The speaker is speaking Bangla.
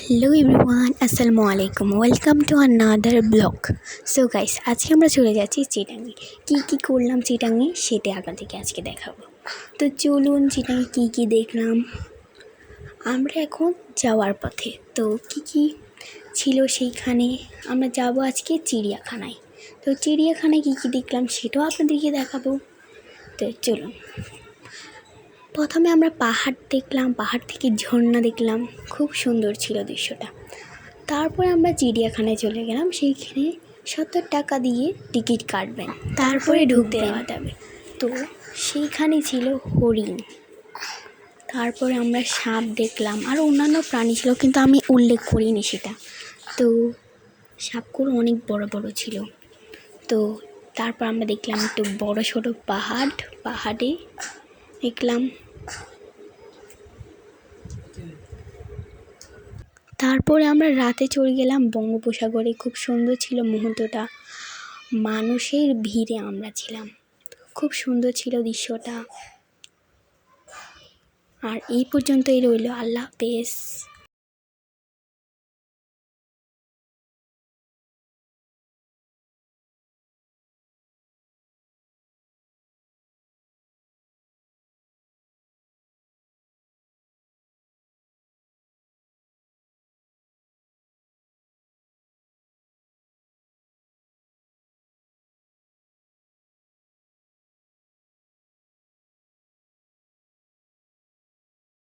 হ্যালো এভরিওয়ান, আসসালামু আলাইকুম। Welcome to another blog. So guys, আজকে আমরা চলে যাচ্ছি চিটাঙে। কী করলাম চিটাঙে সেটা আপনাদেরকে আজকে দেখাবো। তো চলুন চিটাঙে কী দেখলাম। আমরা এখন যাওয়ার পথে। তো কী ছিল সেইখানে, আমরা যাব আজকে চিড়িয়াখানায়। তো চিড়িয়াখানায় কী দেখলাম সেটাও আপনাদেরকে দেখাবো। তো চলুন। প্রথমে আমরা পাহাড় দেখলাম, পাহাড় থেকে ঝর্ণা দেখলাম, খুব সুন্দর ছিল দৃশ্যটা। তারপরে আমরা চিড়িয়াখানায় চলে গেলাম। সেইখানে 70 টাকা দিয়ে টিকিট কাটবেন, তারপরে ঢুকতে দেওয়া যাবে। তো সেইখানে ছিল হরিণ, তারপরে আমরা সাপ দেখলাম, আর অন্যান্য প্রাণী ছিল কিন্তু আমি উল্লেখ করিনি সেটা। তো সাপগুলো অনেক বড় বড় ছিল। তো তারপর আমরা দেখলাম একটু বড় ছোটো পাহাড়ে দেখলাম। তারপরে আমরা রাতে চলে গেলাম বঙ্গোপসাগরে। খুব সুন্দর ছিল মুহূর্তটা, মানুষের ভিড়ে আমরা ছিলাম, খুব সুন্দর ছিল দৃশ্যটা। আর এই পর্যন্তই রইল। আল্লাহ হাফেজ।